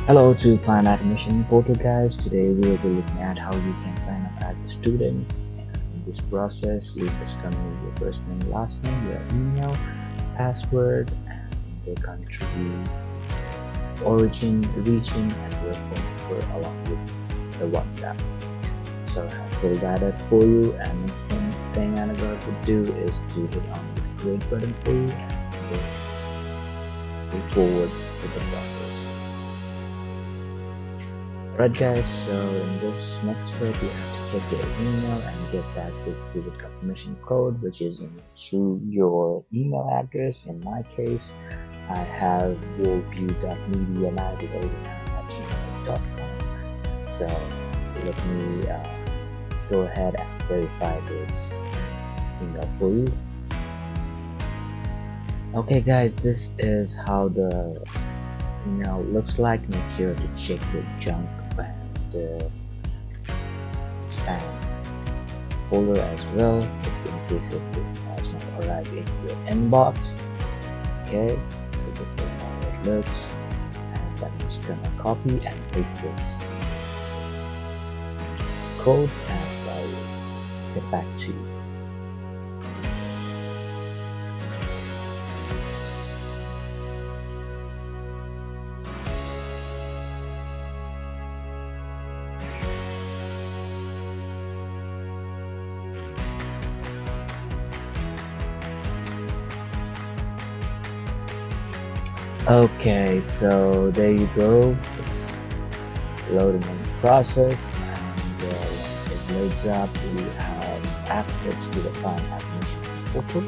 Hello to Find Admission Portal guys. Today we will be looking at how you can sign up as a student. In this process, you just come your first name, last name, your email, password, and the country, origin, region, and your phone number along with the WhatsApp. So I have filled that out for you, and next thing I'm going to do is to hit on this create button for you and go forward with the process. Right guys, so in this next step you have to check your email and get that 6-digit confirmation code which is through your email address. In my case, I have worldview.media1989@gmail.com. So let me go ahead and verify this email for you. Okay guys, this is how the email looks like. Make sure to check your junk and spam folder as well, if in case it has not arrived in your inbox. Okay, so this is how it looks, and I'm just gonna copy and paste this code and I will get back to you. Okay, so there you go. It's loading in process, and once it loads up, we have access to the Find Admission portal.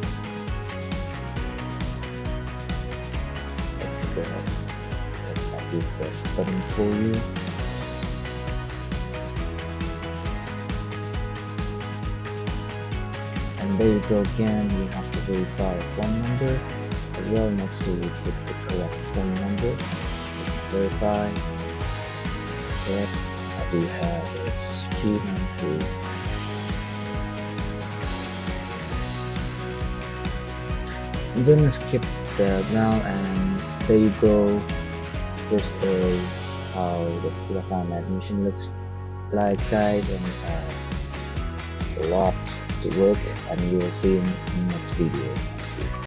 Let me go ahead and hit that refresh button for you. And there you go again. We have to verify a phone number as well. Make sure you put the correct phone number. Verify. Correct. I do have is 292. I'm gonna skip that now, and there you go. This is how the Find Admission looks like, guys, and a lot to work, and you will see in the next video.